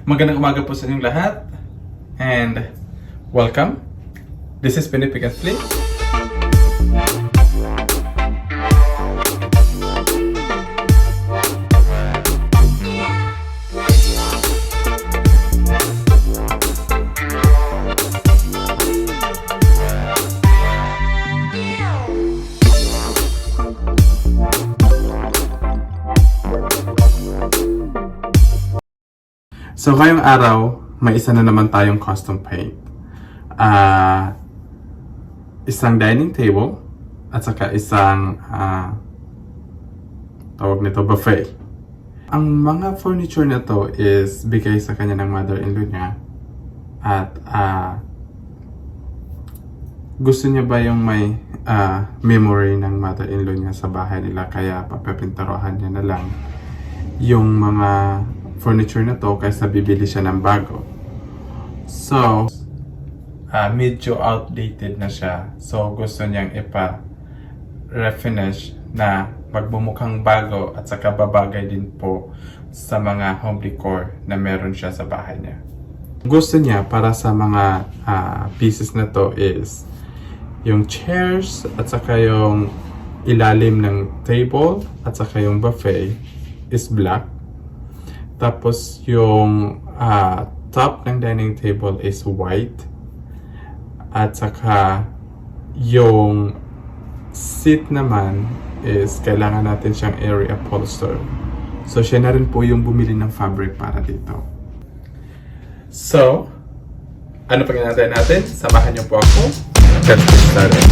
Magandang umaga po sa inyong lahat and welcome. This is PINOY Pick and Flip. So ngayong araw, may isa na naman tayong custom paint. Isang dining table at saka isang tawag nito buffet. Ang mga furniture na to is bigay sa kanya ng mother-in-law niya at gusto niya ba yung may memory ng mother-in-law niya sa bahay nila, kaya papapintarohan niya na lang yung mga furniture na to kaysa bibili siya ng bago. So, medyo outdated na siya. So, gusto niyang refinish na magbumukhang bago at saka babagay din po sa mga home decor na meron siya sa bahay niya. Gusto niya para sa mga pieces na to is yung chairs at saka yung ilalim ng table at saka yung buffet is black. Tapos yung top ng dining table is white. At saka yung seat naman is kailangan natin siyang area upholster. So siya na rin po yung bumili ng fabric para dito. So, ano pag natin? Samahan niyo po ako. Let's get started.